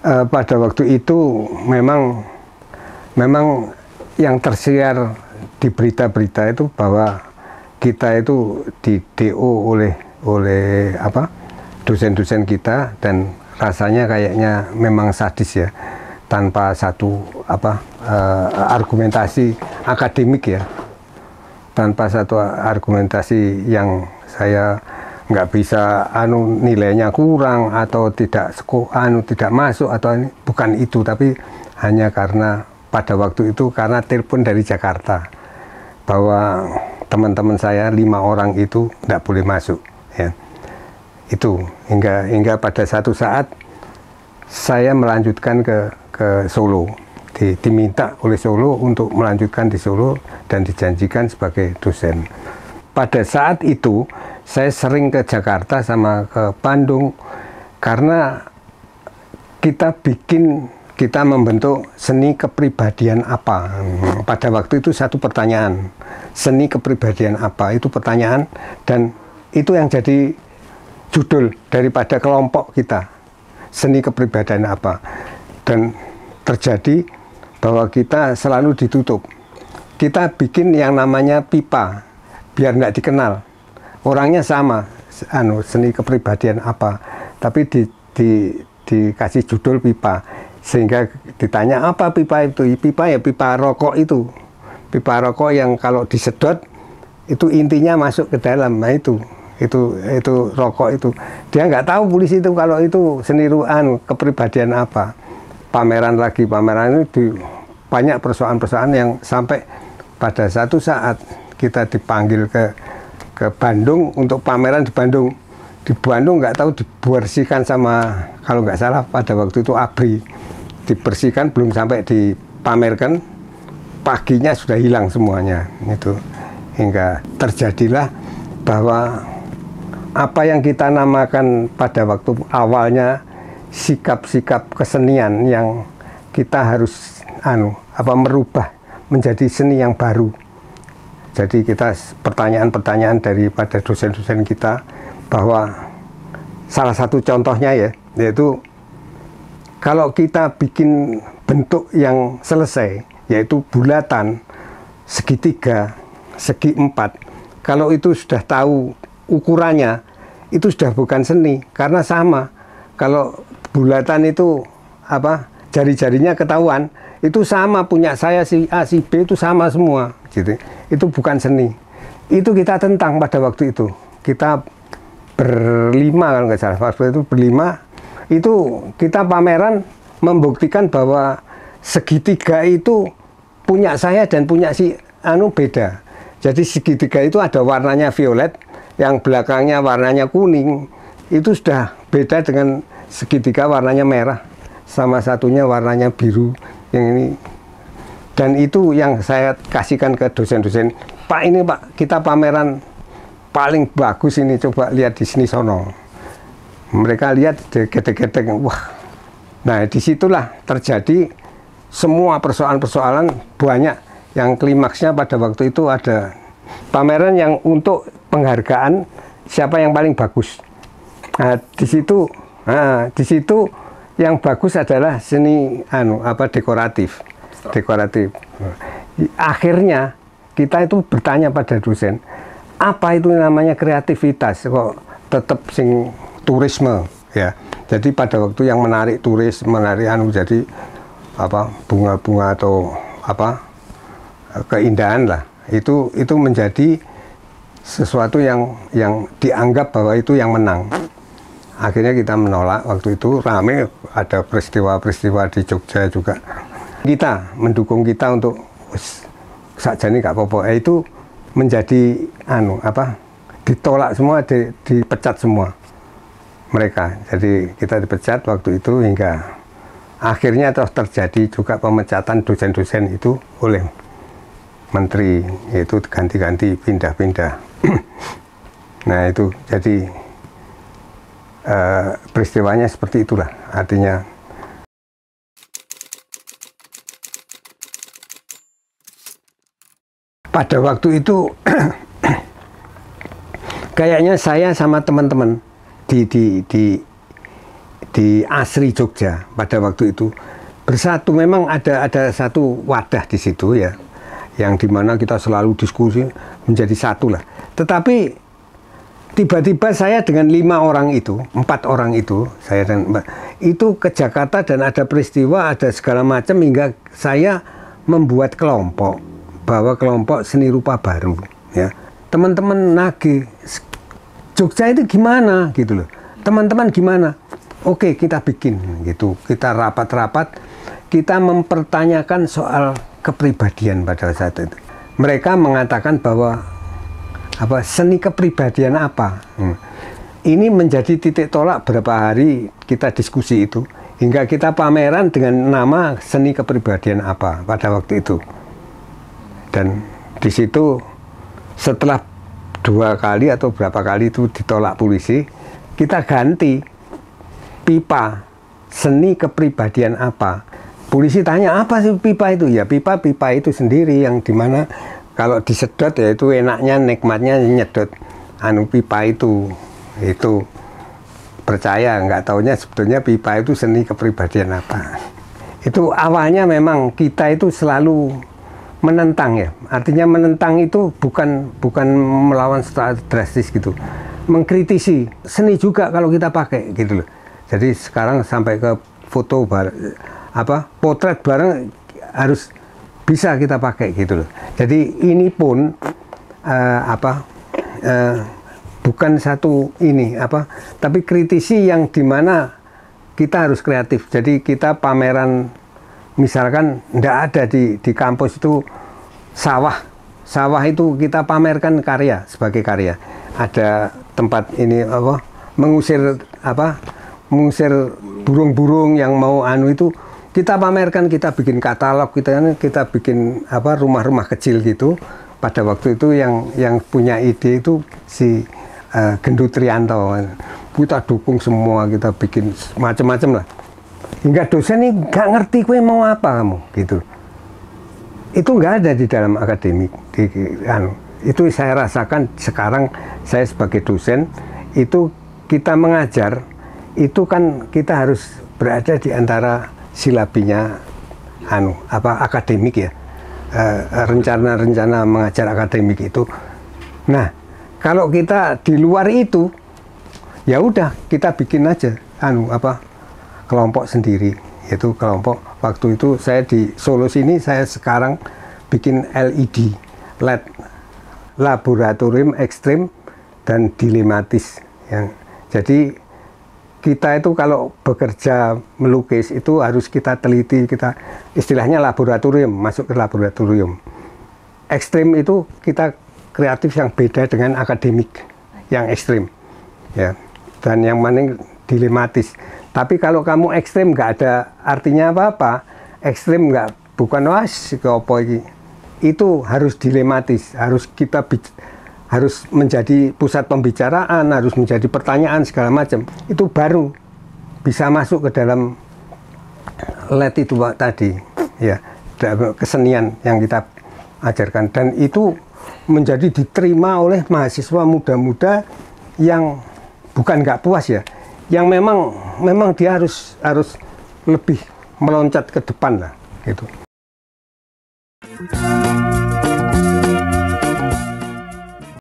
Pada waktu itu memang yang tersiar di berita-berita itu bahwa kita itu di DO oleh dosen-dosen kita, dan rasanya kayaknya memang sadis ya, tanpa satu argumentasi akademik ya, tanpa satu argumentasi yang saya nggak bisa nilainya kurang atau tidak masuk atau ini, bukan itu, tapi hanya karena pada waktu itu karena telepon dari Jakarta bahwa teman-teman saya 5 orang itu tidak boleh masuk ya. Itu hingga pada satu saat saya melanjutkan ke Solo, diminta oleh Solo untuk melanjutkan di Solo dan dijanjikan sebagai dosen. Pada saat itu saya sering ke Jakarta sama ke Bandung karena kita membentuk seni kepribadian apa. Pada waktu itu satu pertanyaan, seni kepribadian apa, itu pertanyaan, dan itu yang jadi judul daripada kelompok kita, seni kepribadian apa. Dan terjadi bahwa kita selalu ditutup. Kita bikin yang namanya pipa biar nggak dikenal, orangnya sama, seni kepribadian apa, tapi dikasih judul pipa, sehingga ditanya apa pipa itu. Pipa ya pipa rokok itu, pipa rokok yang kalau disedot itu intinya masuk ke dalam. Nah itu rokok itu. Dia nggak tahu polisi itu kalau itu seni kepribadian apa. Pameran itu banyak persoalan-persoalan yang sampai pada satu saat kita dipanggil ke Bandung untuk pameran di Bandung. Di Bandung nggak tahu dibersihkan sama, kalau nggak salah pada waktu itu ABRI, dibersihkan belum sampai dipamerkan, paginya sudah hilang semuanya. Itu hingga terjadilah bahwa apa yang kita namakan pada waktu awalnya sikap-sikap kesenian yang kita harus merubah menjadi seni yang baru. Jadi kita pertanyaan-pertanyaan daripada dosen-dosen kita, bahwa salah satu contohnya ya, yaitu kalau kita bikin bentuk yang selesai, yaitu bulatan, segitiga, segi 4, kalau itu sudah tahu ukurannya, itu sudah bukan seni, karena sama. Kalau bulatan itu jari-jarinya ketahuan, itu sama, punya saya si A si B itu sama semua gitu. Itu bukan seni. Itu kita tentang pada waktu itu. Kita berlima, kalau nggak salah waktu itu berlima, itu kita pameran membuktikan bahwa segitiga itu punya saya dan punya si beda. Jadi segitiga itu ada warnanya violet, yang belakangnya warnanya kuning, itu sudah beda dengan segitiga warnanya merah, sama satunya warnanya biru yang ini. Dan itu yang saya kasihkan ke dosen-dosen, Pak ini Pak, kita pameran paling bagus ini, coba lihat di sini sono. Mereka lihat gede-gede, wah. Nah disitulah terjadi semua persoalan-persoalan banyak, yang klimaksnya pada waktu itu ada pameran yang untuk penghargaan siapa yang paling bagus. Nah di situ yang bagus adalah seni dekoratif. Akhirnya kita itu bertanya pada dosen, apa itu namanya kreativitas kok tetap sing turisme ya. Jadi pada waktu yang menarik turis, menarik jadi bunga-bunga atau keindahan lah, itu menjadi sesuatu yang dianggap bahwa itu yang menang. Akhirnya kita menolak. Waktu itu rame, ada peristiwa-peristiwa di Jogja juga. Kita mendukung kita untuk sakjane gak apa-apa. Itu menjadi ditolak semua, dipecat semua mereka. Jadi kita dipecat waktu itu, hingga akhirnya terjadi juga pemecatan dosen-dosen itu oleh menteri, yaitu ganti-ganti, pindah-pindah. Nah itu jadi peristiwanya seperti itulah, artinya pada waktu itu kayaknya saya sama teman-teman di Asri Jogja pada waktu itu bersatu. Memang ada satu wadah di situ ya, yang dimana kita selalu diskusi menjadi satu lah. Tetapi tiba-tiba saya dengan 5 orang itu, 4 orang itu, saya dan Mbak, itu ke Jakarta dan ada peristiwa, ada segala macam hingga saya membuat kelompok, bawa kelompok seni rupa baru. Ya, teman-teman nagih, Jogja itu gimana gitu loh. Teman-teman gimana? Oke, kita bikin gitu. Kita rapat-rapat, kita mempertanyakan soal kepribadian pada saat itu. Mereka mengatakan bahwa seni kepribadian apa? Ini menjadi titik tolak berapa hari kita diskusi itu hingga kita pameran dengan nama seni kepribadian apa pada waktu itu. Dan di situ setelah 2 kali atau berapa kali itu ditolak polisi, kita ganti pipa seni kepribadian apa. Polisi tanya apa sih pipa itu? Ya pipa itu sendiri yang dimana kalau disedot ya itu enaknya, nikmatnya nyedot pipa itu percaya nggak taunya sebetulnya pipa itu seni kepribadian apa. Itu awalnya memang kita itu selalu menentang ya, artinya menentang itu bukan melawan secara drastis gitu, mengkritisi seni juga kalau kita pakai gitu loh. Jadi sekarang sampai ke foto potret bareng harus bisa kita pakai gitu loh. Jadi ini pun bukan satu ini tapi kritisi yang dimana kita harus kreatif. Jadi kita pameran, misalkan nggak ada di kampus itu sawah itu kita pamerkan karya sebagai karya. Ada tempat ini mengusir burung-burung yang mau itu kita pamerkan, kita bikin katalog, kita bikin rumah-rumah kecil gitu. Pada waktu itu yang punya ide itu si Gendut Trianto. Kita dukung semua, kita bikin macam-macam lah. Hingga dosen ini nggak ngerti kue mau apa kamu gitu. Itu nggak ada di dalam akademik. Itu saya rasakan sekarang saya sebagai dosen itu kita mengajar itu kan kita harus berada di antara silabinya akademik ya, rencana mengajar akademik itu. Nah kalau kita di luar itu ya udah kita bikin aja kelompok sendiri, yaitu kelompok waktu itu saya di Solo sini, saya sekarang bikin LED laboratorium ekstrim dan dilematis yang jadi kita itu kalau bekerja melukis itu harus kita teliti, kita istilahnya laboratorium, masuk ke laboratorium. Ekstrim itu kita kreatif yang beda dengan akademik yang ekstrim ya, dan yang mana dilematis. Tapi kalau kamu ekstrim nggak ada artinya apa-apa, ekstrim nggak, bukan itu harus dilematis, harus kita harus menjadi pusat pembicaraan, harus menjadi pertanyaan segala macam. Itu baru bisa masuk ke dalam LED itu tadi, ya, kesenian yang kita ajarkan. Dan itu menjadi diterima oleh mahasiswa muda-muda yang bukan nggak puas ya, yang memang dia harus lebih meloncat ke depan lah, gitu.